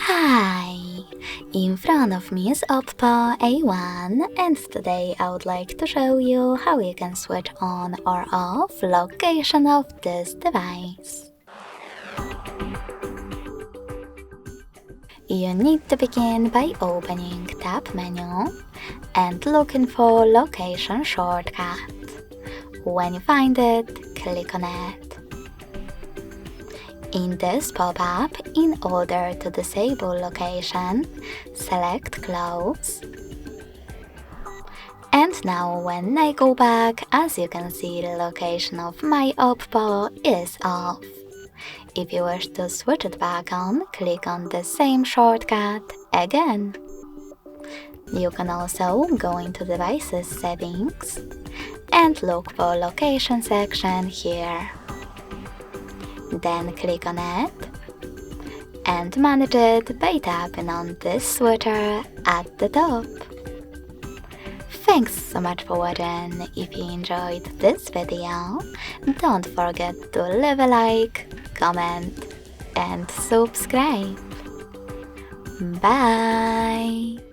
Hi! In front of me is OPPO A1 and today I would like to show you how you can switch on or off location of this device. You need to begin by opening Tab menu and looking for Location shortcut. When you find it, click on it. In this pop-up, in order to disable location, select Close. And now when I go back, as you can see, the location of my OPPO is off. If you wish to switch it back on, click on the same shortcut again. You can also go into Devices Settings and look for Location section here. Then click on it and manage it by tapping on this switcher at the top. Thanks so much for watching. If you enjoyed this video, don't forget to leave a like, comment and subscribe. Bye!